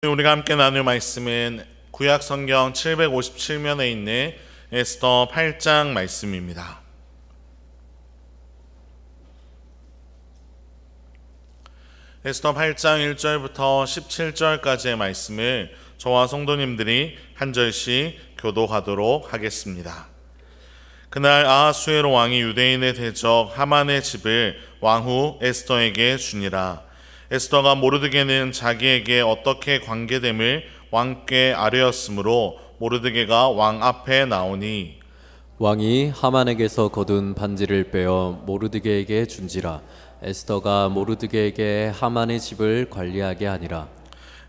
우리가 함께 나눌 말씀은 구약 성경 757면에 있는 에스더 8장 말씀입니다. 에스더 8장 1절부터 17절까지의 말씀을 저와 성도님들이 한 절씩 교독하도록 하겠습니다. 그날 아하수에로 왕이 유대인의 대적 하만의 집을 왕후 에스더에게 주니라. 에스더가 모르드게는 자기에게 어떻게 관계됨을 왕께 아뢰었으므로 모르드게가 왕 앞에 나오니 왕이 하만에게서 거둔 반지를 빼어 모르드게에게 준지라. 에스더가 모르드게에게 하만의 집을 관리하게 하니라.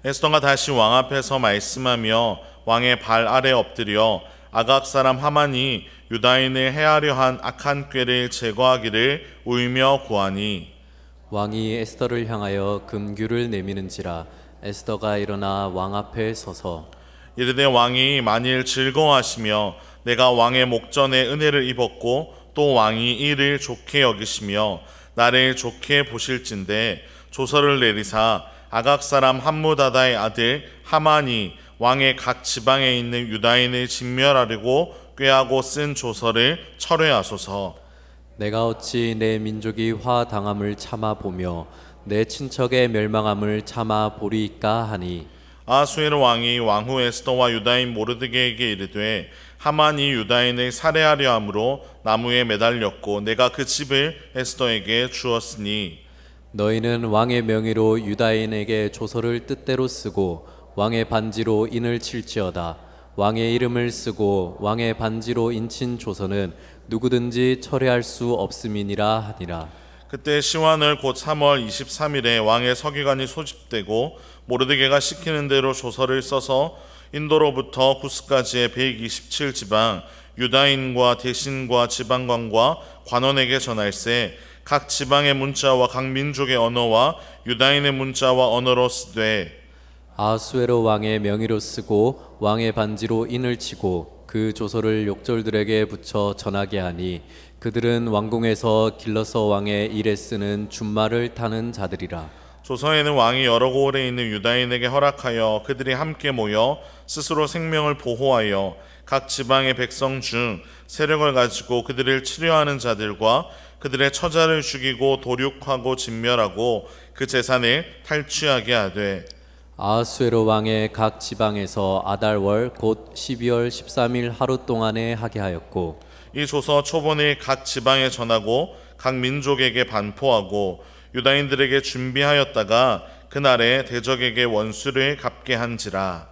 에스더가 다시 왕 앞에서 말씀하며 왕의 발 아래 엎드려 아각 사람 하만이 유다인을 해하려 한 악한 꾀를 제거하기를 울며 구하니 왕이 에스더를 향하여 금규를 내미는지라. 에스더가 일어나 왕 앞에 서서 이르되 왕이 만일 즐거워하시며 내가 왕의 목전에 은혜를 입었고 또 왕이 이를 좋게 여기시며 나를 좋게 보실진대 조서를 내리사 아각 사람 함무다다의 아들 하만이 왕의 각 지방에 있는 유다인을 진멸하려고 꾀하고 쓴 조서를 철회하소서. 내가 어찌 내 민족이 화당함을 참아 보며 내 친척의 멸망함을 참아 보리이까 하니 아하수에로 왕이 왕후 에스더와 유다인 모르드게에게 이르되 하만이 유다인을 살해하려 함으로 나무에 매달렸고 내가 그 집을 에스더에게 주었으니 너희는 왕의 명의로 유다인에게 조서를 뜻대로 쓰고 왕의 반지로 인을 칠지어다. 왕의 이름을 쓰고 왕의 반지로 인친 조서는 누구든지 철회할 수 없음이니라 하니라. 그때 시완을 곧 3월 23일에 왕의 서기관이 소집되고 모르드게가 시키는 대로 조서를 써서 인도로부터 구스까지의 127지방 유다인과 대신과 지방관과 관원에게 전할세 각 지방의 문자와 각 민족의 언어와 유다인의 문자와 언어로 쓰되 아하수에로 왕의 명의로 쓰고 왕의 반지로 인을 치고 그 조서를 욕졸들에게 붙여 전하게 하니 그들은 왕궁에서 길러서 왕의 일에 쓰는 준말을 타는 자들이라. 조서에는 왕이 여러 고을에 있는 유다인에게 허락하여 그들이 함께 모여 스스로 생명을 보호하여 각 지방의 백성 중 세력을 가지고 그들을 치료하는 자들과 그들의 처자를 죽이고 도륙하고 진멸하고 그 재산을 탈취하게 하되 아하수에로 왕의 각 지방에서 아달월 곧 12월 13일 하루 동안에 하게 하였고 이 조서 초본을 각 지방에 전하고 각 민족에게 반포하고 유다인들에게 준비하였다가 그날에 대적에게 원수를 갚게 한지라.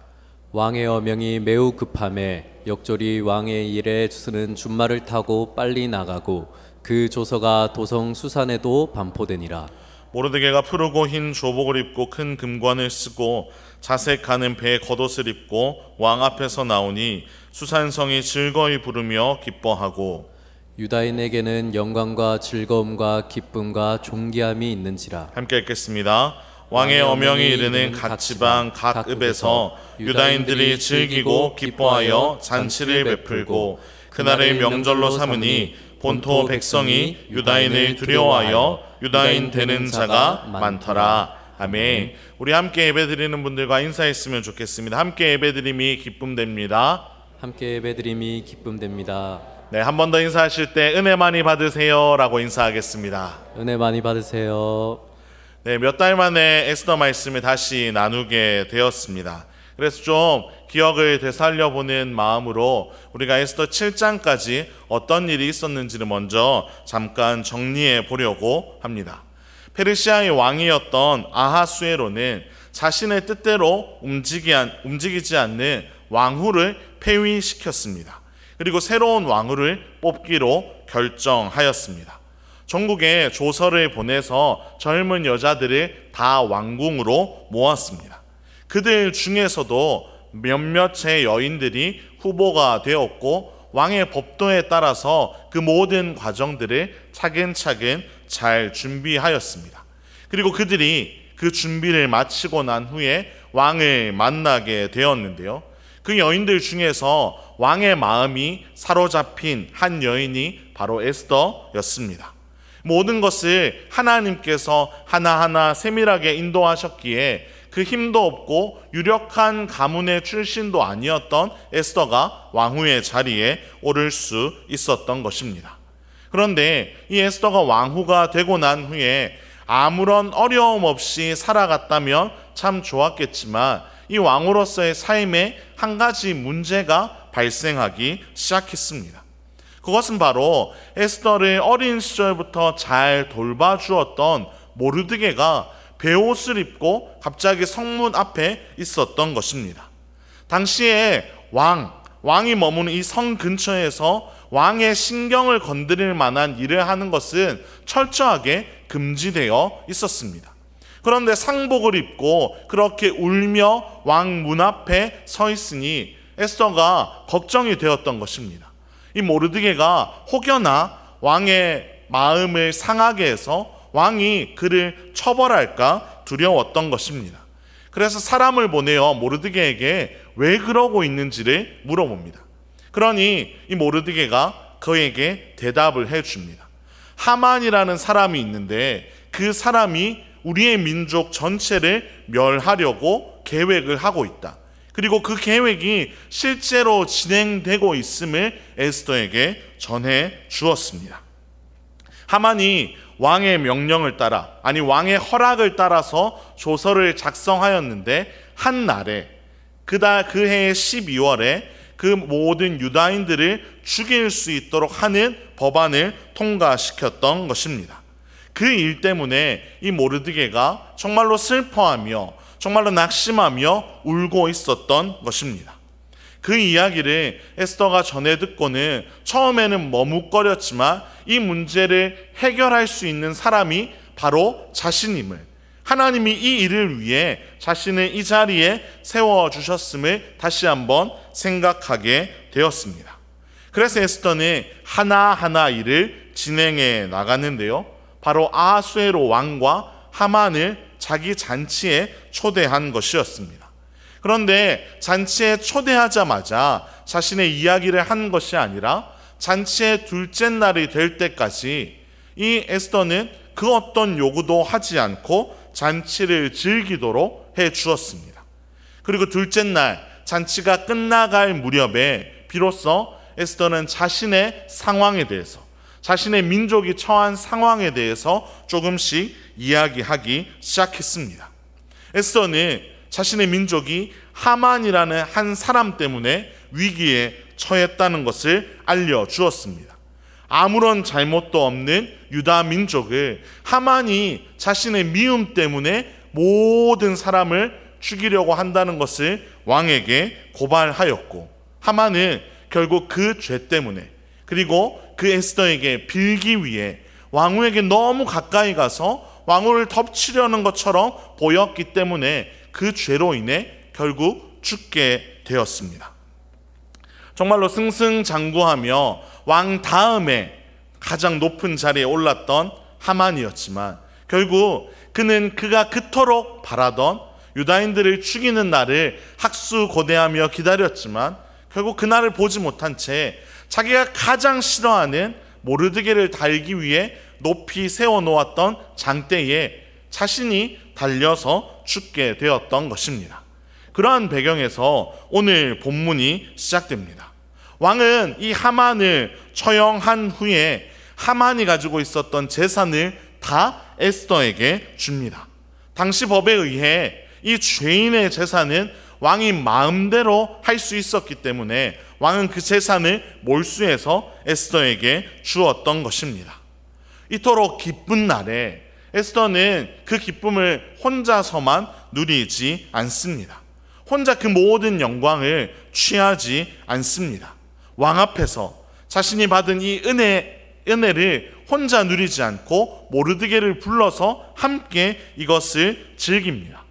왕의 어명이 매우 급함에 역졸이 왕의 일에 쓰는 준말을 타고 빨리 나가고 그 조서가 도성 수산에도 반포되니라. 모르드게가 푸르고 흰 조복을 입고 큰 금관을 쓰고 자색하는 배에 겉옷을 입고 왕 앞에서 나오니 수산성이 즐거이 부르며 기뻐하고 유다인에게는 영광과 즐거움과 기쁨과 존귀함이 있는지라. 함께 읽겠습니다. 왕의 어명이 이르는 각 지방 각 읍에서 유다인들이 즐기고 기뻐하여 잔치를 베풀고 그날을 명절로 삼으니 본토 백성이 유다인을 두려워하여 유다인 되는 자가 많더라. 아멘. 우리 함께 예배드리는 분들과 인사했으면 좋겠습니다. 함께 예배드림이 기쁨됩니다. 함께 예배드림이 기쁨됩니다. 네, 한 번 더 인사하실 때 은혜 많이 받으세요 라고 인사하겠습니다. 은혜 많이 받으세요. 네, 몇 달 만에 에스더 말씀을 다시 나누게 되었습니다. 그래서 좀 기억을 되살려보는 마음으로 우리가 에스더 7장까지 어떤 일이 있었는지를 먼저 잠깐 정리해 보려고 합니다. 페르시아의 왕이었던 아하수에로는 자신의 뜻대로 움직이지 않는 왕후를 폐위시켰습니다. 그리고 새로운 왕후를 뽑기로 결정하였습니다. 전국에 조서를 보내서 젊은 여자들을 다 왕궁으로 모았습니다. 그들 중에서도 몇몇의 여인들이 후보가 되었고 왕의 법도에 따라서 그 모든 과정들을 차근차근 잘 준비하였습니다. 그리고 그들이 그 준비를 마치고 난 후에 왕을 만나게 되었는데요. 그 여인들 중에서 왕의 마음이 사로잡힌 한 여인이 바로 에스더였습니다. 모든 것을 하나님께서 하나하나 세밀하게 인도하셨기에 그 힘도 없고 유력한 가문의 출신도 아니었던 에스더가 왕후의 자리에 오를 수 있었던 것입니다. 그런데 이 에스더가 왕후가 되고 난 후에 아무런 어려움 없이 살아갔다면 참 좋았겠지만 이 왕으로서의 삶에 한 가지 문제가 발생하기 시작했습니다. 그것은 바로 에스더를 어린 시절부터 잘 돌봐주었던 모르드게가 베옷을 입고 갑자기 성문 앞에 있었던 것입니다. 당시에 왕이 머무는 이 성 근처에서 왕의 신경을 건드릴 만한 일을 하는 것은 철저하게 금지되어 있었습니다. 그런데 상복을 입고 그렇게 울며 왕 문 앞에 서 있으니 에스더가 걱정이 되었던 것입니다. 이 모르드게가 혹여나 왕의 마음을 상하게 해서 왕이 그를 처벌할까 두려웠던 것입니다. 그래서 사람을 보내어 모르드게에게 왜 그러고 있는지를 물어봅니다. 그러니 이 모르드게가 그에게 대답을 해줍니다. 하만이라는 사람이 있는데 그 사람이 우리의 민족 전체를 멸하려고 계획을 하고 있다. 그리고 그 계획이 실제로 진행되고 있음을 에스더에게 전해 주었습니다. 하만이 왕의 명령을 따라, 왕의 허락을 따라서 조서를 작성하였는데 한 날에 그 해의 12월에 그 모든 유다인들을 죽일 수 있도록 하는 법안을 통과시켰던 것입니다. 그 일 때문에 이 모르드게가 정말로 슬퍼하며 정말로 낙심하며 울고 있었던 것입니다. 그 이야기를 에스더가 전해 듣고는 처음에는 머뭇거렸지만 이 문제를 해결할 수 있는 사람이 바로 자신임을, 하나님이 이 일을 위해 자신을 이 자리에 세워주셨음을 다시 한번 생각하게 되었습니다. 그래서 에스더는 하나하나 일을 진행해 나가는데요, 바로 아하수에로 왕과 하만을 자기 잔치에 초대한 것이었습니다. 그런데 잔치에 초대하자마자 자신의 이야기를 한 것이 아니라 잔치의 둘째 날이 될 때까지 이 에스더는 그 어떤 요구도 하지 않고 잔치를 즐기도록 해 주었습니다. 그리고 둘째 날 잔치가 끝나갈 무렵에 비로소 에스더는 자신의 상황에 대해서, 자신의 민족이 처한 상황에 대해서 조금씩 이야기하기 시작했습니다. 에스더는 자신의 민족이 하만이라는 한 사람 때문에 위기에 처했다는 것을 알려주었습니다. 아무런 잘못도 없는 유다 민족을 하만이 자신의 미움 때문에 모든 사람을 죽이려고 한다는 것을 왕에게 고발하였고, 하만은 결국 그 죄 때문에, 그리고 그 에스더에게 빌기 위해 왕후에게 너무 가까이 가서 왕후를 덮치려는 것처럼 보였기 때문에 그 죄로 인해 결국 죽게 되었습니다. 정말로 승승장구하며 왕 다음에 가장 높은 자리에 올랐던 하만이었지만 결국 그는 그가 그토록 바라던 유다인들을 죽이는 날을 학수고대하며 기다렸지만 결국 그날을 보지 못한 채 자기가 가장 싫어하는 모르드게를 달기 위해 높이 세워놓았던 장대에 자신이 달려서 죽게 되었던 것입니다. 그러한 배경에서 오늘 본문이 시작됩니다. 왕은 이 하만을 처형한 후에 하만이 가지고 있었던 재산을 다 에스더에게 줍니다. 당시 법에 의해 이 죄인의 재산은 왕이 마음대로 할 수 있었기 때문에 왕은 그 재산을 몰수해서 에스더에게 주었던 것입니다. 이토록 기쁜 날에 에스더는 그 기쁨을 혼자서만 누리지 않습니다. 혼자 그 모든 영광을 취하지 않습니다. 왕 앞에서 자신이 받은 이 은혜를 혼자 누리지 않고 모르드게를 불러서 함께 이것을 즐깁니다.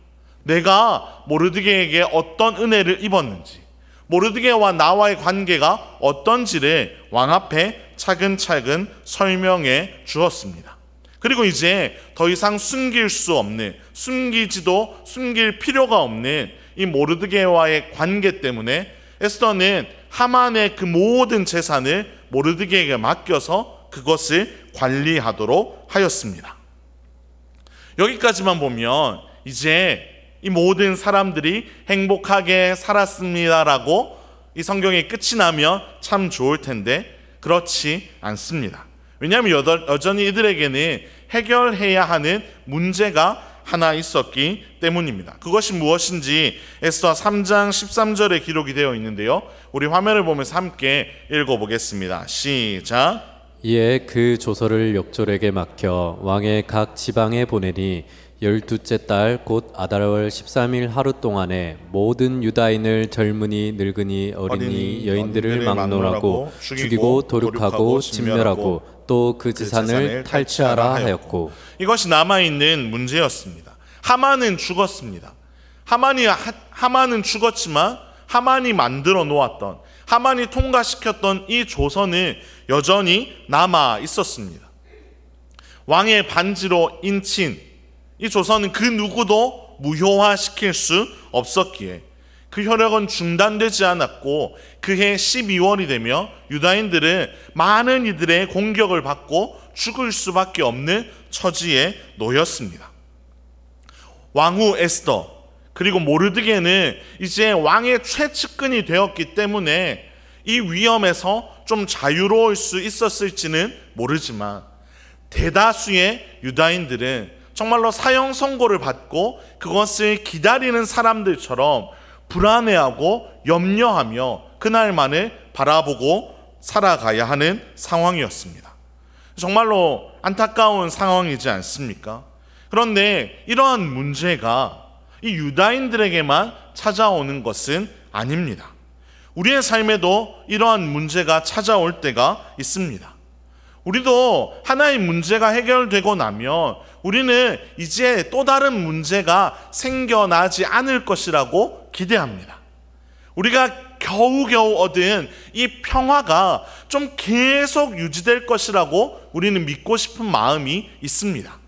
내가 모르드게에게 어떤 은혜를 입었는지, 모르드게와 나와의 관계가 어떤지를 왕 앞에 차근차근 설명해 주었습니다. 그리고 이제 더 이상 숨길 수 없는, 숨기지도 숨길 필요가 없는 이 모르드게와의 관계 때문에 에스더는 하만의 그 모든 재산을 모르드게에게 맡겨서 그것을 관리하도록 하였습니다. 여기까지만 보면 이제 이 모든 사람들이 행복하게 살았습니다라고 이 성경의 끝이 나면 참 좋을 텐데 그렇지 않습니다. 왜냐하면 여전히 이들에게는 해결해야 하는 문제가 하나 있었기 때문입니다. 그것이 무엇인지 에스더 3장 13절에 기록이 되어 있는데요, 우리 화면을 보면서 함께 읽어보겠습니다. 시작. 이에 그 조서를 역졸에게 맡겨 왕의 각 지방에 보내니 12째 달 곧 아달월 13일 하루 동안에 모든 유다인을 젊은이 늙은이 어린이 여인들을 막론하고 죽이고 도륙하고 진멸하고 또 그 재산을 탈취하라 하였고, 이것이 남아있는 문제였습니다. 하만은 죽었습니다. 하만은 죽었지만 하만이 만들어 놓았던, 하만이 통과시켰던 이 조선은 여전히 남아 있었습니다. 왕의 반지로 인친 이 조선은 그 누구도 무효화시킬 수 없었기에 그 혈역은 중단되지 않았고, 그해 12월이 되며 유다인들은 많은 이들의 공격을 받고 죽을 수밖에 없는 처지에 놓였습니다. 왕후 에스더 그리고 모르드게는 이제 왕의 최측근이 되었기 때문에 이 위험에서 좀 자유로울 수 있었을지는 모르지만, 대다수의 유다인들은 정말로 사형 선고를 받고 그것을 기다리는 사람들처럼 불안해하고 염려하며 그날만을 바라보고 살아가야 하는 상황이었습니다. 정말로 안타까운 상황이지 않습니까? 그런데 이러한 문제가 이 유다인들에게만 찾아오는 것은 아닙니다. 우리의 삶에도 이러한 문제가 찾아올 때가 있습니다. 우리도 하나의 문제가 해결되고 나면 우리는 이제 또 다른 문제가 생겨나지 않을 것이라고 기대합니다. 우리가 겨우겨우 얻은 이 평화가 좀 계속 유지될 것이라고 우리는 믿고 싶은 마음이 있습니다.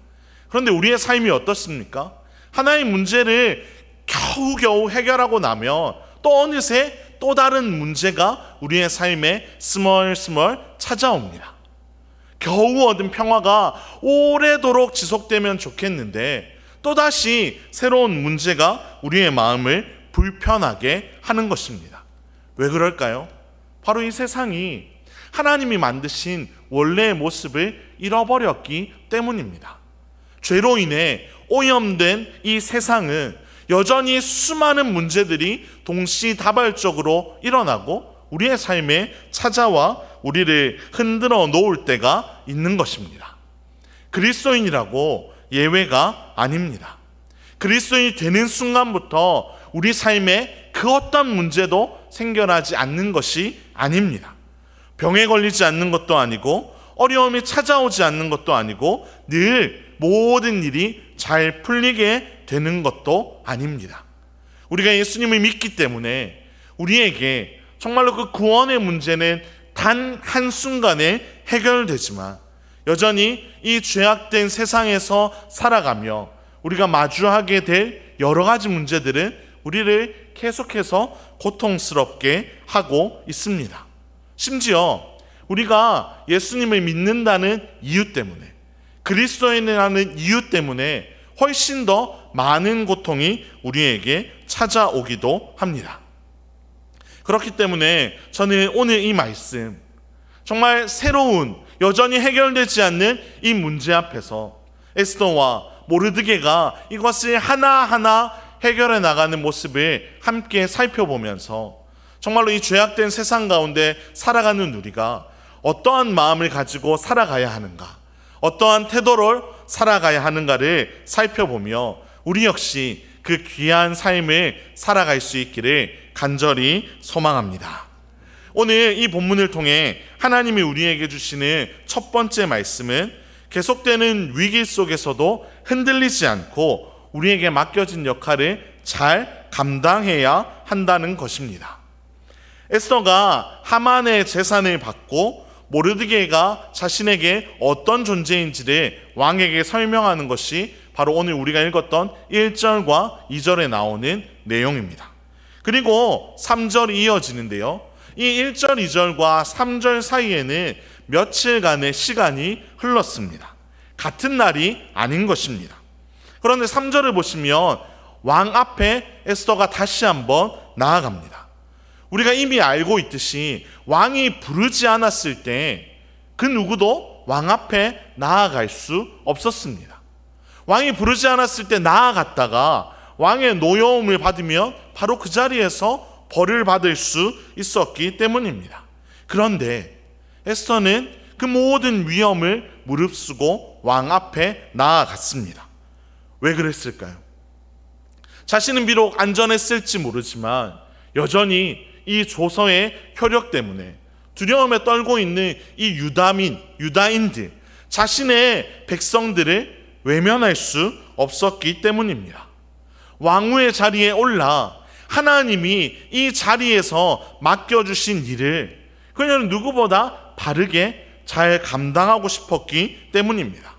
그런데 우리의 삶이 어떻습니까? 하나의 문제를 겨우겨우 해결하고 나면 또 어느새 또 다른 문제가 우리의 삶에 스멀스멀 찾아옵니다. 겨우 얻은 평화가 오래도록 지속되면 좋겠는데 또다시 새로운 문제가 우리의 마음을 불편하게 하는 것입니다. 왜 그럴까요? 바로 이 세상이 하나님이 만드신 원래의 모습을 잃어버렸기 때문입니다. 죄로 인해 오염된 이 세상은 여전히 수많은 문제들이 동시다발적으로 일어나고 우리의 삶에 찾아와 우리를 흔들어 놓을 때가 있는 것입니다. 그리스도인이라고 예외가 아닙니다. 그리스도인이 되는 순간부터 우리 삶에 그 어떤 문제도 생겨나지 않는 것이 아닙니다. 병에 걸리지 않는 것도 아니고 어려움이 찾아오지 않는 것도 아니고 늘 모든 일이 잘 풀리게 되는 것도 아닙니다. 우리가 예수님을 믿기 때문에 우리에게 정말로 그 구원의 문제는 단 한순간에 해결되지만 여전히 이 죄악된 세상에서 살아가며 우리가 마주하게 될 여러 가지 문제들은 우리를 계속해서 고통스럽게 하고 있습니다. 심지어 우리가 예수님을 믿는다는 이유 때문에, 그리스도인이라는 이유 때문에 훨씬 더 많은 고통이 우리에게 찾아오기도 합니다. 그렇기 때문에 저는 오늘 이 말씀, 정말 새로운 여전히 해결되지 않는 이 문제 앞에서 에스더와 모르드게가 이것을 하나하나 해결해 나가는 모습을 함께 살펴보면서 정말로 이 죄악된 세상 가운데 살아가는 우리가 어떠한 마음을 가지고 살아가야 하는가, 어떠한 태도를 살아가야 하는가를 살펴보며 우리 역시 그 귀한 삶을 살아갈 수 있기를 간절히 소망합니다. 오늘 이 본문을 통해 하나님이 우리에게 주시는 첫 번째 말씀은 계속되는 위기 속에서도 흔들리지 않고 우리에게 맡겨진 역할을 잘 감당해야 한다는 것입니다. 에스더가 하만의 재산을 받고 모르드게가 자신에게 어떤 존재인지를 왕에게 설명하는 것이 바로 오늘 우리가 읽었던 1절과 2절에 나오는 내용입니다. 그리고 3절이 이어지는데요, 이 1절, 2절과 3절 사이에는 며칠간의 시간이 흘렀습니다. 같은 날이 아닌 것입니다. 그런데 3절을 보시면 왕 앞에 에스더가 다시 한번 나아갑니다. 우리가 이미 알고 있듯이 왕이 부르지 않았을 때 그 누구도 왕 앞에 나아갈 수 없었습니다. 왕이 부르지 않았을 때 나아갔다가 왕의 노여움을 받으면 바로 그 자리에서 벌을 받을 수 있었기 때문입니다. 그런데 에스더는 그 모든 위험을 무릅쓰고 왕 앞에 나아갔습니다. 왜 그랬을까요? 자신은 비록 안전했을지 모르지만 여전히 이 조서의 효력 때문에 두려움에 떨고 있는 이 유다인들, 자신의 백성들을 외면할 수 없었기 때문입니다. 왕후의 자리에 올라 하나님이 이 자리에서 맡겨주신 일을 그녀는 누구보다 바르게 잘 감당하고 싶었기 때문입니다.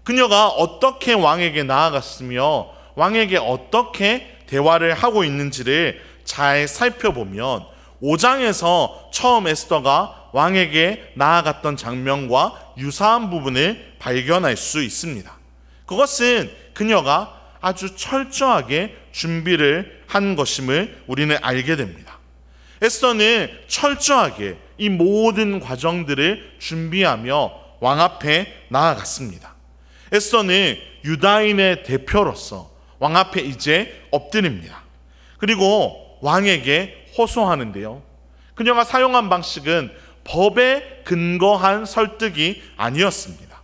그녀가 어떻게 왕에게 나아갔으며 왕에게 어떻게 대화를 하고 있는지를 잘 살펴보면 5장에서 처음 에스더가 왕에게 나아갔던 장면과 유사한 부분을 발견할 수 있습니다. 그것은 그녀가 아주 철저하게 준비를 한 것임을 우리는 알게 됩니다. 에스더는 철저하게 이 모든 과정들을 준비하며 왕 앞에 나아갔습니다. 에스더는 유다인의 대표로서 왕 앞에 이제 엎드립니다. 그리고 왕에게 호소하는데요. 그녀가 사용한 방식은 법에 근거한 설득이 아니었습니다.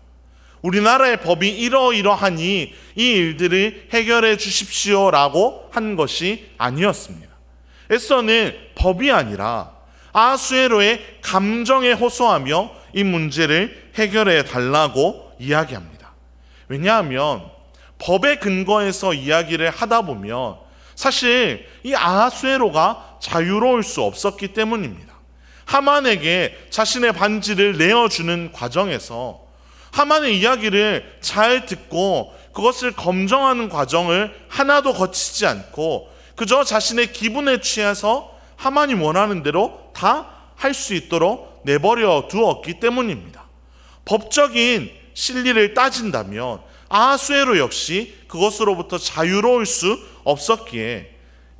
우리나라의 법이 이러이러하니 이 일들을 해결해 주십시오라고 한 것이 아니었습니다. 에스더는 법이 아니라 아하수에로의 감정에 호소하며 이 문제를 해결해 달라고 이야기합니다. 왜냐하면 법에 근거해서 이야기를 하다 보면 사실 이 아하수에로가 자유로울 수 없었기 때문입니다. 하만에게 자신의 반지를 내어주는 과정에서 하만의 이야기를 잘 듣고 그것을 검증하는 과정을 하나도 거치지 않고 그저 자신의 기분에 취해서 하만이 원하는 대로 다 할 수 있도록 내버려 두었기 때문입니다. 법적인 실리를 따진다면 아하수에로 역시 그것으로부터 자유로울 수 없었기에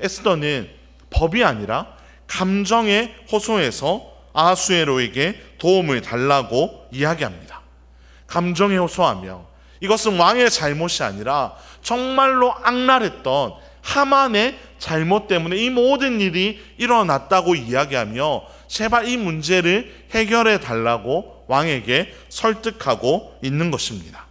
에스더는 법이 아니라 감정에 호소해서 아하수에로에게 도움을 달라고 이야기합니다. 감정에 호소하며 이것은 왕의 잘못이 아니라 정말로 악랄했던 하만의 잘못 때문에 이 모든 일이 일어났다고 이야기하며 제발 이 문제를 해결해 달라고 왕에게 설득하고 있는 것입니다.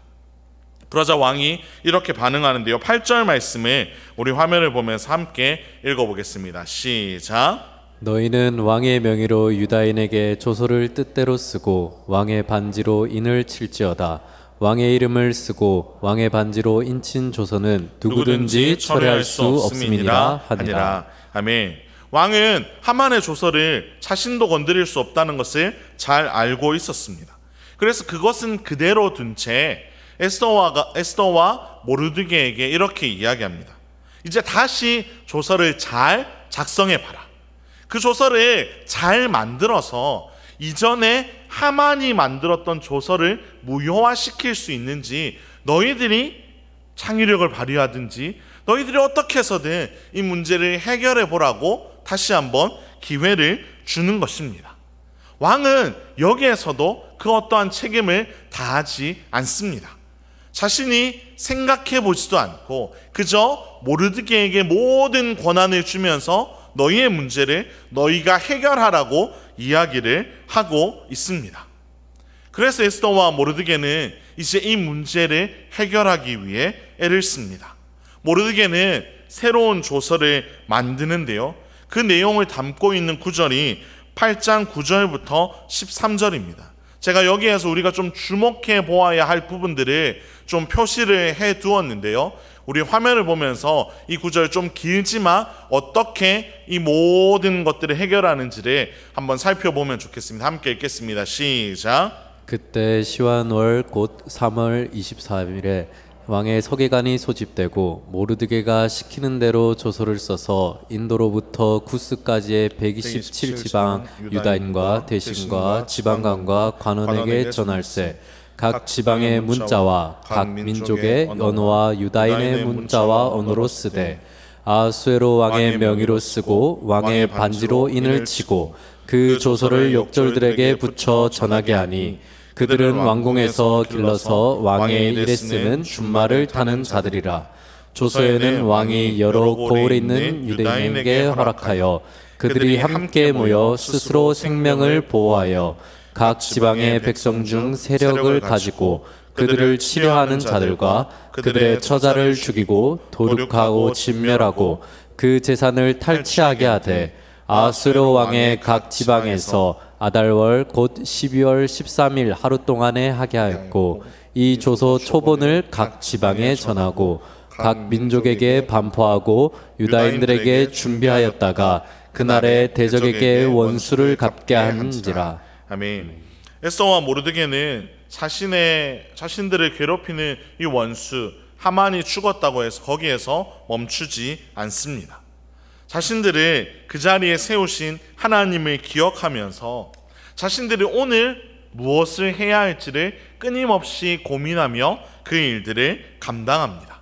그러자 왕이 이렇게 반응하는데요. 8절 말씀을 우리 화면을 보면서 함께 읽어보겠습니다. 시작. 너희는 왕의 명의로 유다인에게 조서를 뜻대로 쓰고 왕의 반지로 인을 칠지어다. 왕의 이름을 쓰고 왕의 반지로 인친 조서는 누구든지 철회할 수 없음이니라 하니라. 아멘. 왕은 하만의 조서를 자신도 건드릴 수 없다는 것을 잘 알고 있었습니다. 그래서 그것은 그대로 둔 채 에스더와 모르드게에게 이렇게 이야기합니다. 이제 다시 조서를 잘 작성해봐라. 그 조서를 잘 만들어서 이전에 하만이 만들었던 조서를 무효화시킬 수 있는지 너희들이 창의력을 발휘하든지 너희들이 어떻게 해서든 이 문제를 해결해 보라고 다시 한번 기회를 주는 것입니다. 왕은 여기에서도 그 어떠한 책임을 다하지 않습니다. 자신이 생각해 보지도 않고 그저 모르드게에게 모든 권한을 주면서 너희의 문제를 너희가 해결하라고 이야기를 하고 있습니다. 그래서 에스더와 모르드게는 이제 이 문제를 해결하기 위해 애를 씁니다. 모르드게는 새로운 조서를 만드는데요. 그 내용을 담고 있는 구절이 8장 9절부터 13절입니다. 제가 여기에서 우리가 좀 주목해 보아야 할 부분들을 좀 표시를 해 두었는데요. 우리 화면을 보면서 이 구절 좀 길지만 어떻게 이 모든 것들을 해결하는지를 한번 살펴보면 좋겠습니다. 함께 읽겠습니다. 시작. 그때 시완월 곧 3월 24일에 왕의 서기관이 소집되고 모르드게가 시키는 대로 조서를 써서 인도로부터 구스까지의 127지방 유다인과 대신과 지방관과 관원에게 전할세. 각 지방의 문자와 각 민족의 언어와 유다인의 문자와 언어로 쓰되 아하수에로 왕의 명의로 쓰고 왕의 반지로 인을 치고 그 조서를 욕절들에게 붙여 전하게 하니 그들은 왕궁에서 길러서 왕의 일에 쓰는 준말을 타는 자들이라. 조서에는 왕이 여러 고을에 있는 유대인에게 허락하여 그들이 함께 모여 스스로 생명을 보호하여 각 지방의 백성 중 세력을 가지고 그들을 치려하는 자들과 그들의 처자를 죽이고 도륙하고 진멸하고 그 재산을 탈취하게 하되 아하수에로 왕의 각 지방에서 아달월 곧 12월 13일 하루 동안에 하게 하였고 이 조서 초본을 각 지방에 전하고 각 민족에게 반포하고 유다인들에게 준비하였다가 그날에 대적에게 원수를 갚게 한지라. 아멘. 에스더와 모르드게는 자신들을 괴롭히는 이 원수 하만이 죽었다고 해서 거기에서 멈추지 않습니다. 자신들을 그 자리에 세우신 하나님을 기억하면서 자신들이 오늘 무엇을 해야 할지를 끊임없이 고민하며 그 일들을 감당합니다.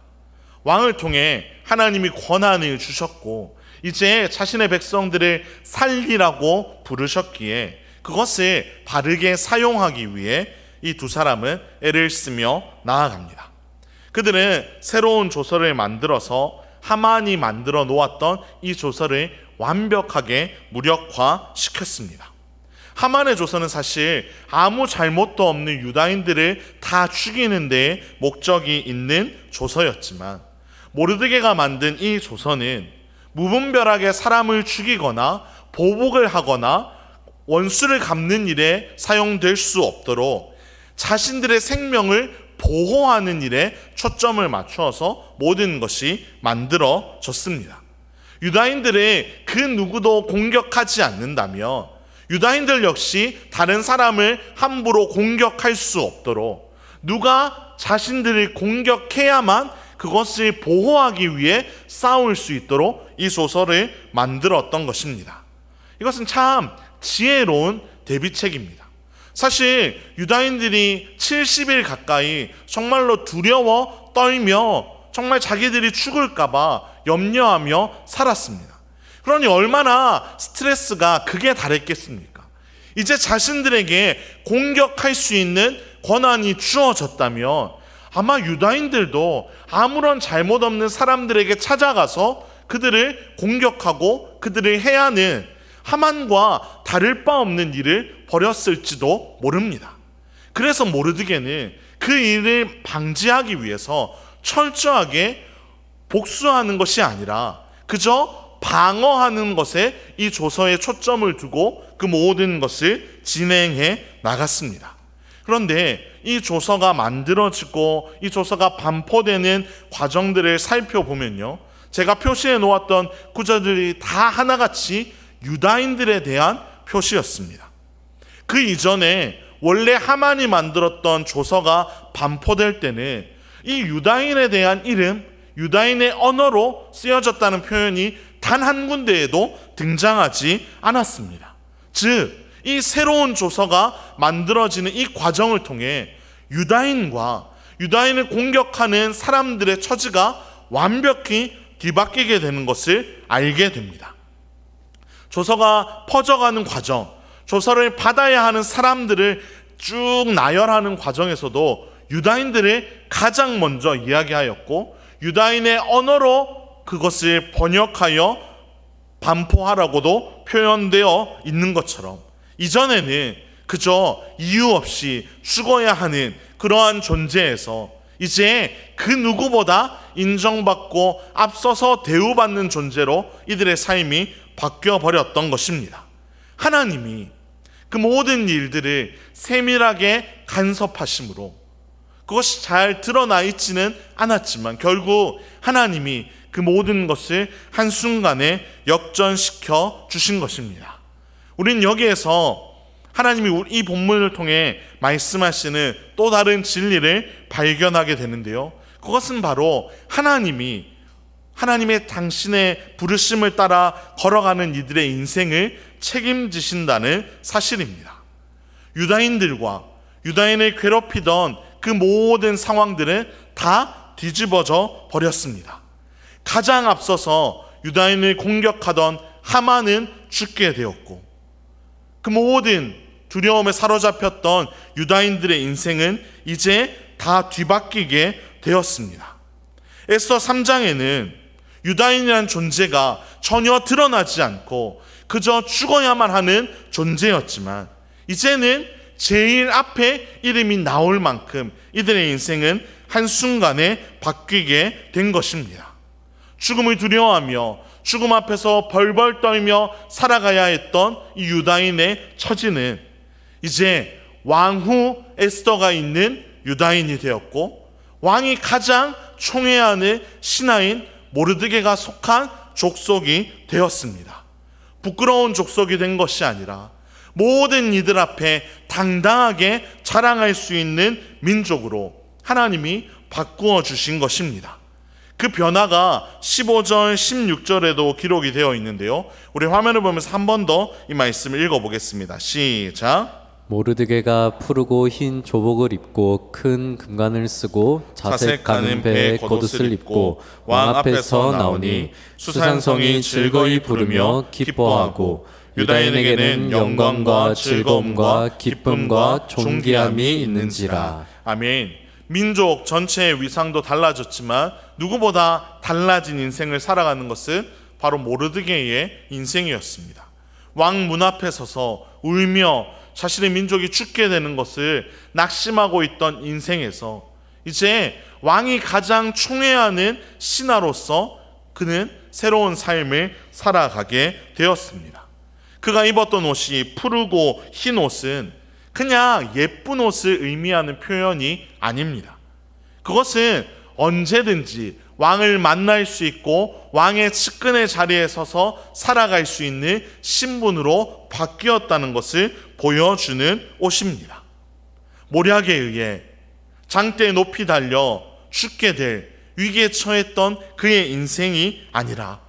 왕을 통해 하나님이 권한을 주셨고 이제 자신의 백성들을 살리라고 부르셨기에 그것을 바르게 사용하기 위해 이 두 사람은 애를 쓰며 나아갑니다. 그들은 새로운 조서를 만들어서 하만이 만들어 놓았던 이 조서를 완벽하게 무력화시켰습니다. 하만의 조서는 사실 아무 잘못도 없는 유다인들을 다 죽이는 데 목적이 있는 조서였지만 모르드게가 만든 이 조서는 무분별하게 사람을 죽이거나 보복을 하거나 원수를 갚는 일에 사용될 수 없도록 자신들의 생명을 보호하는 일에 초점을 맞추어서 모든 것이 만들어졌습니다. 유다인들의 그 누구도 공격하지 않는다면 유다인들 역시 다른 사람을 함부로 공격할 수 없도록 누가 자신들을 공격해야만 그것을 보호하기 위해 싸울 수 있도록 이 조서를 만들었던 것입니다. 이것은 참 지혜로운 대비책입니다. 사실 유다인들이 70일 가까이 정말로 두려워 떨며 정말 자기들이 죽을까봐 염려하며 살았습니다. 그러니 얼마나 스트레스가 극에 달했겠습니까? 이제 자신들에게 공격할 수 있는 권한이 주어졌다면 아마 유다인들도 아무런 잘못 없는 사람들에게 찾아가서 그들을 공격하고 그들을 해하는 하만과 다를 바 없는 일을 벌였을지도 모릅니다. 그래서 모르드게는 그 일을 방지하기 위해서 철저하게 복수하는 것이 아니라 그저 방어하는 것에 이 조서에 초점을 두고 그 모든 것을 진행해 나갔습니다. 그런데 이 조서가 만들어지고 이 조서가 반포되는 과정들을 살펴보면요, 제가 표시해 놓았던 구절들이 다 하나같이 유다인들에 대한 표시였습니다. 그 이전에 원래 하만이 만들었던 조서가 반포될 때는 이 유다인에 대한 이름, 유다인의 언어로 쓰여졌다는 표현이 단 한 군데에도 등장하지 않았습니다. 즉, 이 새로운 조서가 만들어지는 이 과정을 통해 유다인과 유다인을 공격하는 사람들의 처지가 완벽히 뒤바뀌게 되는 것을 알게 됩니다. 조서가 퍼져가는 과정, 조서를 받아야 하는 사람들을 쭉 나열하는 과정에서도 유다인들을 가장 먼저 이야기하였고 유다인의 언어로 그것을 번역하여 반포하라고도 표현되어 있는 것처럼 이전에는 그저 이유 없이 죽어야 하는 그러한 존재에서 이제 그 누구보다 인정받고 앞서서 대우받는 존재로 이들의 삶이 바뀌어버렸던 것입니다. 하나님이 그 모든 일들을 세밀하게 간섭하심으로 그것이 잘 드러나 있지는 않았지만 결국 하나님이 그 모든 것을 한순간에 역전시켜 주신 것입니다. 우린 여기에서 하나님이 이 본문을 통해 말씀하시는 또 다른 진리를 발견하게 되는데요, 그것은 바로 하나님의 당신의 부르심을 따라 걸어가는 이들의 인생을 책임지신다는 사실입니다. 유다인들과 유다인을 괴롭히던 그 모든 상황들은 다 뒤집어져 버렸습니다. 가장 앞서서 유다인을 공격하던 하만은 죽게 되었고, 그 모든 두려움에 사로잡혔던 유다인들의 인생은 이제 다 뒤바뀌게 되었습니다. 에스더 3장에는 유다인이란 존재가 전혀 드러나지 않고 그저 죽어야만 하는 존재였지만, 이제는 제일 앞에 이름이 나올 만큼 이들의 인생은 한순간에 바뀌게 된 것입니다. 죽음을 두려워하며 죽음 앞에서 벌벌 떨며 살아가야 했던 이 유다인의 처지는 이제 왕후 에스더가 있는 유다인이 되었고, 왕이 가장 총애하는 신하인 모르드게가 속한 족속이 되었습니다. 부끄러운 족속이 된 것이 아니라 모든 이들 앞에 당당하게 자랑할 수 있는 민족으로 하나님이 바꾸어 주신 것입니다. 그 변화가 15절, 16절에도 기록이 되어 있는데요. 우리 화면을 보면서 한 번 더 이 말씀을 읽어보겠습니다. 시작. 모르드게가 푸르고 흰 조복을 입고 큰 금관을 쓰고 자색 가는 배에 겉옷을 입고 왕 앞에서 나오니 수산성이 즐거이 부르며 기뻐하고 유다인에게는 영광과 즐거움과 기쁨과 존귀함이 있는지라. 아멘. 민족 전체의 위상도 달라졌지만 누구보다 달라진 인생을 살아가는 것은 바로 모르드게의 인생이었습니다. 왕 문 앞에 서서 울며 자신의 민족이 죽게 되는 것을 낙심하고 있던 인생에서 이제 왕이 가장 총애하는 신하로서 그는 새로운 삶을 살아가게 되었습니다. 그가 입었던 옷이 푸르고 흰 옷은 그냥 예쁜 옷을 의미하는 표현이 아닙니다. 그것은 언제든지 왕을 만날 수 있고 왕의 측근의 자리에 서서 살아갈 수 있는 신분으로 바뀌었다는 것을 보여주는 옷입니다. 모략에 의해 장대에 높이 달려 죽게 될 위기에 처했던 그의 인생이 아니라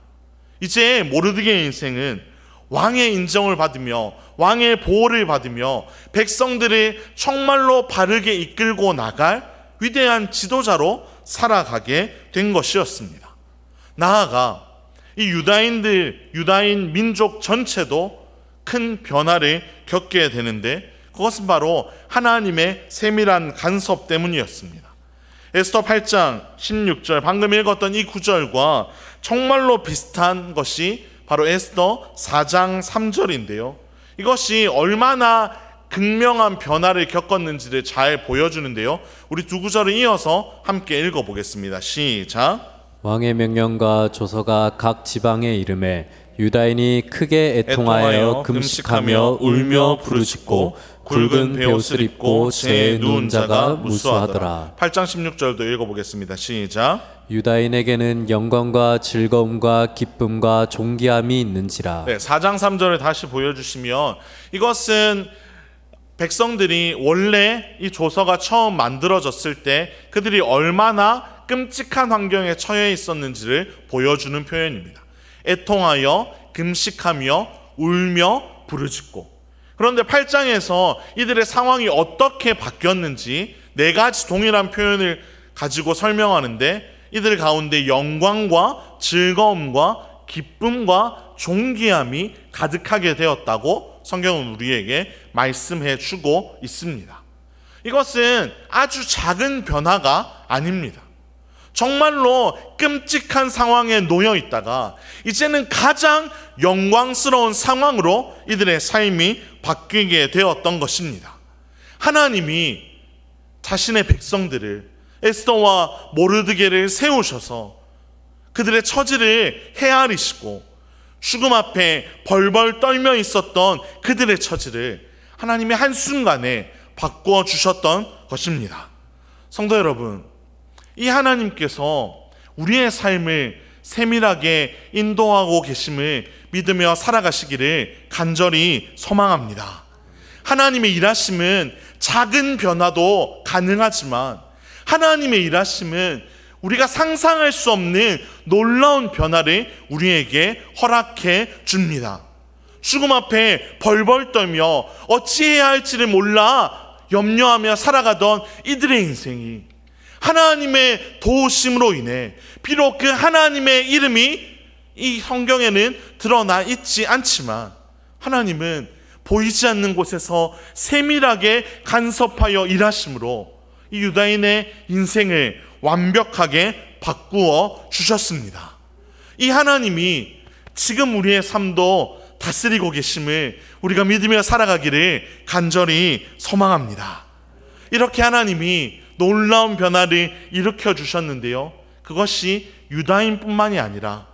이제 모르드게의 인생은 왕의 인정을 받으며 왕의 보호를 받으며 백성들을 정말로 바르게 이끌고 나갈 위대한 지도자로 살아가게 된 것이었습니다. 나아가 이 유다인 민족 전체도 큰 변화를 겪게 되는데 그것은 바로 하나님의 세밀한 간섭 때문이었습니다. 에스더 8장 16절 방금 읽었던 이 구절과 정말로 비슷한 것이 바로 에스더 4장 3절인데요. 이것이 얼마나 극명한 변화를 겪었는지를 잘 보여주는데요. 우리 두 구절을 이어서 함께 읽어보겠습니다. 시작. 왕의 명령과 조서가 각 지방에 이름에 유다인이 크게 애통하여 금식하며 울며 부르짖고 굵은 베옷을 입고 제 누운 자가 무수하더라. 8장 16절도 읽어보겠습니다. 시작. 유다인에게는 영광과 즐거움과 기쁨과 존귀함이 있는지라. 4장 3절을 다시 보여주시면 이것은 백성들이 원래 이 조서가 처음 만들어졌을 때 그들이 얼마나 끔찍한 환경에 처해 있었는지를 보여주는 표현입니다. 애통하여 금식하며 울며 부르짖고. 그런데 8장에서 이들의 상황이 어떻게 바뀌었는지 4가지 동일한 표현을 가지고 설명하는데 이들 가운데 영광과 즐거움과 기쁨과 존귀함이 가득하게 되었다고 성경은 우리에게 말씀해 주고 있습니다. 이것은 아주 작은 변화가 아닙니다. 정말로 끔찍한 상황에 놓여 있다가 이제는 가장 영광스러운 상황으로 이들의 삶이 바뀌게 되었던 것입니다. 하나님이 자신의 백성들을 에스더와 모르드게를 세우셔서 그들의 처지를 헤아리시고 죽음 앞에 벌벌 떨며 있었던 그들의 처지를 하나님이 한순간에 바꾸어 주셨던 것입니다. 성도 여러분, 이 하나님께서 우리의 삶을 세밀하게 인도하고 계심을 믿으며 살아가시기를 간절히 소망합니다. 하나님의 일하심은 작은 변화도 가능하지만 하나님의 일하심은 우리가 상상할 수 없는 놀라운 변화를 우리에게 허락해 줍니다. 죽음 앞에 벌벌 떨며 어찌해야 할지를 몰라 염려하며 살아가던 이들의 인생이 하나님의 도우심으로 인해 비록 그 하나님의 이름이 이 성경에는 드러나 있지 않지만 하나님은 보이지 않는 곳에서 세밀하게 간섭하여 일하심으로 이 유다인의 인생을 완벽하게 바꾸어 주셨습니다. 이 하나님이 지금 우리의 삶도 다스리고 계심을 우리가 믿으며 살아가기를 간절히 소망합니다. 이렇게 하나님이 놀라운 변화를 일으켜 주셨는데요, 그것이 유다인뿐만이 아니라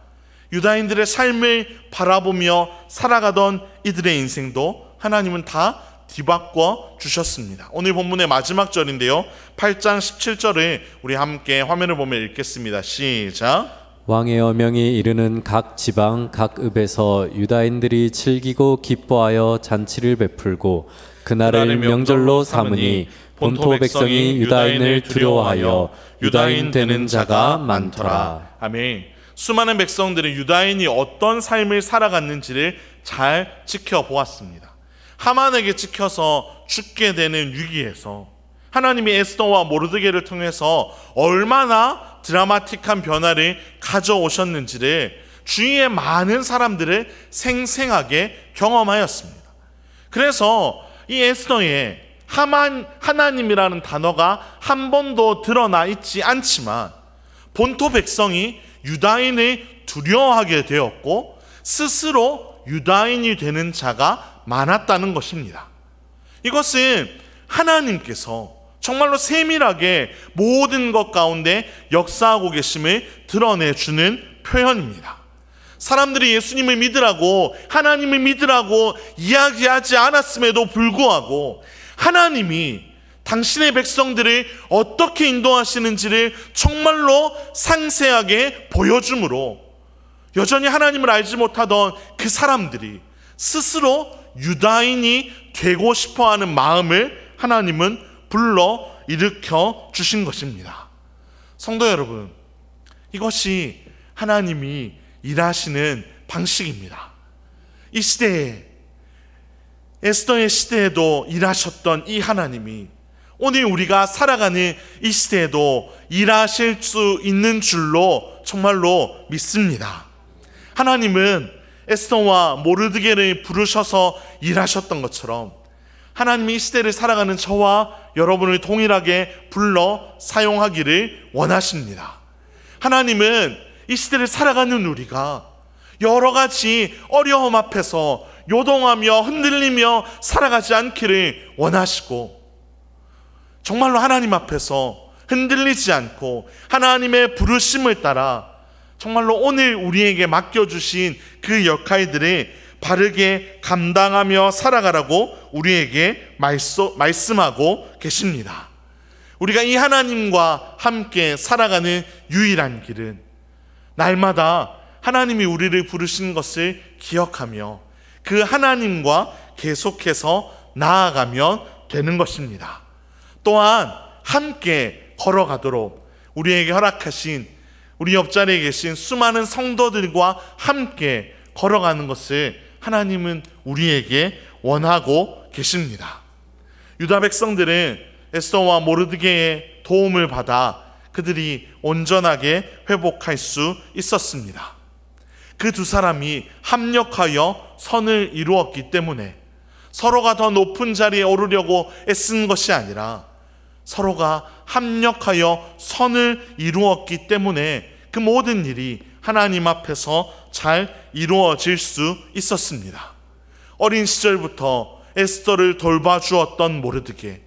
유다인들의 삶을 바라보며 살아가던 이들의 인생도 하나님은 다 뒤바꿔 주셨습니다. 오늘 본문의 마지막 절인데요, 8장 17절을 우리 함께 화면을 보며 읽겠습니다. 시작. 왕의 어명이 이르는 각 지방 각 읍에서 유다인들이 즐기고 기뻐하여 잔치를 베풀고 그날을 명절로 삼으니 본토 백성이 유다인을 두려워하여 유다인 되는 자가 많더라. 아멘. 수많은 백성들은 유다인이 어떤 삶을 살아갔는지를 잘 지켜보았습니다. 하만에게 찍혀서 죽게 되는 위기에서 하나님이 에스더와 모르드게를 통해서 얼마나 드라마틱한 변화를 가져오셨는지를 주위의 많은 사람들을 생생하게 경험하였습니다. 그래서 이 에스더의 하나님이라는 단어가 한 번도 드러나 있지 않지만 본토 백성이 유다인을 두려워하게 되었고 스스로 유다인이 되는 자가 많았다는 것입니다. 이것은 하나님께서 정말로 세밀하게 모든 것 가운데 역사하고 계심을 드러내주는 표현입니다. 사람들이 예수님을 믿으라고, 하나님을 믿으라고 이야기하지 않았음에도 불구하고 하나님이 당신의 백성들을 어떻게 인도하시는지를 정말로 상세하게 보여주므로 여전히 하나님을 알지 못하던 그 사람들이 스스로 유다인이 되고 싶어하는 마음을 하나님은 불러 일으켜 주신 것입니다. 성도 여러분, 이것이 하나님이 일하시는 방식입니다. 이 시대에, 에스더의 시대에도 일하셨던 이 하나님이 오늘 우리가 살아가는 이 시대에도 일하실 수 있는 줄로 정말로 믿습니다. 하나님은 에스더와 모르드게를 부르셔서 일하셨던 것처럼 하나님이 이 시대를 살아가는 저와 여러분을 동일하게 불러 사용하기를 원하십니다. 하나님은 이 시대를 살아가는 우리가 여러 가지 어려움 앞에서 요동하며 흔들리며 살아가지 않기를 원하시고, 정말로 하나님 앞에서 흔들리지 않고 하나님의 부르심을 따라 정말로 오늘 우리에게 맡겨주신 그 역할들을 바르게 감당하며 살아가라고 우리에게 말씀하고 계십니다. 우리가 이 하나님과 함께 살아가는 유일한 길은 날마다 하나님이 우리를 부르신 것을 기억하며 그 하나님과 계속해서 나아가면 되는 것입니다. 또한 함께 걸어가도록 우리에게 허락하신, 우리 옆자리에 계신 수많은 성도들과 함께 걸어가는 것을 하나님은 우리에게 원하고 계십니다. 유다 백성들은 에스더와 모르드게의 도움을 받아 그들이 온전하게 회복할 수 있었습니다. 그 두 사람이 합력하여 선을 이루었기 때문에 서로가 더 높은 자리에 오르려고 애쓴 것이 아니라 서로가 합력하여 선을 이루었기 때문에 그 모든 일이 하나님 앞에서 잘 이루어질 수 있었습니다. 어린 시절부터 에스더를 돌봐주었던 모르드게,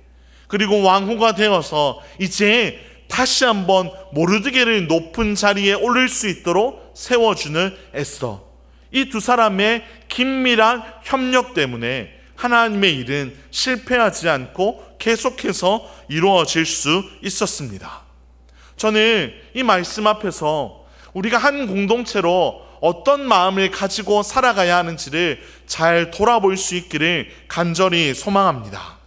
그리고 왕후가 되어서 이제 다시 한번 모르드게를 높은 자리에 오를 수 있도록 세워주는 에스더, 이 두 사람의 긴밀한 협력 때문에 하나님의 일은 실패하지 않고 계속해서 이루어질 수 있었습니다. 저는 이 말씀 앞에서 우리가 한 공동체로 어떤 마음을 가지고 살아가야 하는지를 잘 돌아볼 수 있기를 간절히 소망합니다.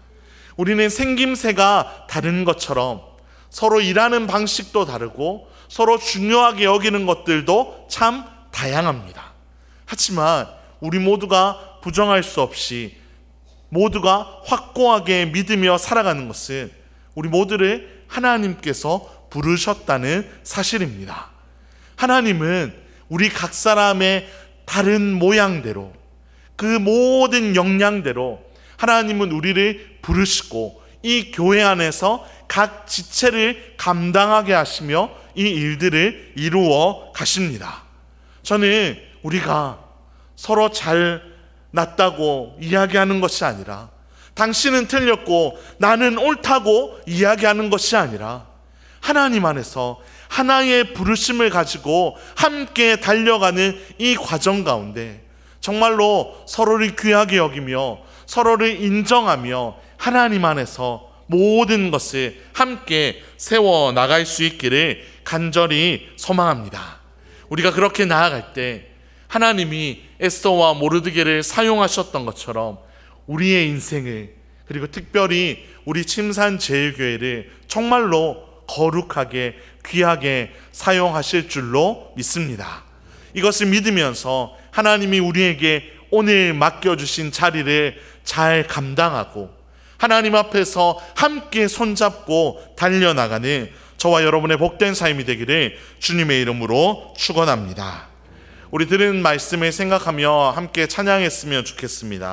우리는 생김새가 다른 것처럼 서로 일하는 방식도 다르고 서로 중요하게 여기는 것들도 참 다양합니다. 하지만 우리 모두가 부정할 수 없이 모두가 확고하게 믿으며 살아가는 것은 우리 모두를 하나님께서 부르셨다는 사실입니다. 하나님은 우리 각 사람의 다른 모양대로, 그 모든 역량대로 하나님은 우리를 부르시고 이 교회 안에서 각 지체를 감당하게 하시며 이 일들을 이루어 가십니다. 저는 우리가 서로 잘났다고 이야기하는 것이 아니라, 당신은 틀렸고 나는 옳다고 이야기하는 것이 아니라, 하나님 안에서 하나의 부르심을 가지고 함께 달려가는 이 과정 가운데 정말로 서로를 귀하게 여기며 서로를 인정하며 하나님 안에서 모든 것을 함께 세워 나갈 수 있기를 간절히 소망합니다. 우리가 그렇게 나아갈 때 하나님이 에스더와 모르드게를 사용하셨던 것처럼 우리의 인생을, 그리고 특별히 우리 침산제일교회를 정말로 거룩하게 귀하게 사용하실 줄로 믿습니다. 이것을 믿으면서 하나님이 우리에게 오늘 맡겨주신 자리를 잘 감당하고 하나님 앞에서 함께 손잡고 달려나가는 저와 여러분의 복된 삶이 되기를 주님의 이름으로 축원합니다. 우리 들은 말씀을 생각하며 함께 찬양했으면 좋겠습니다.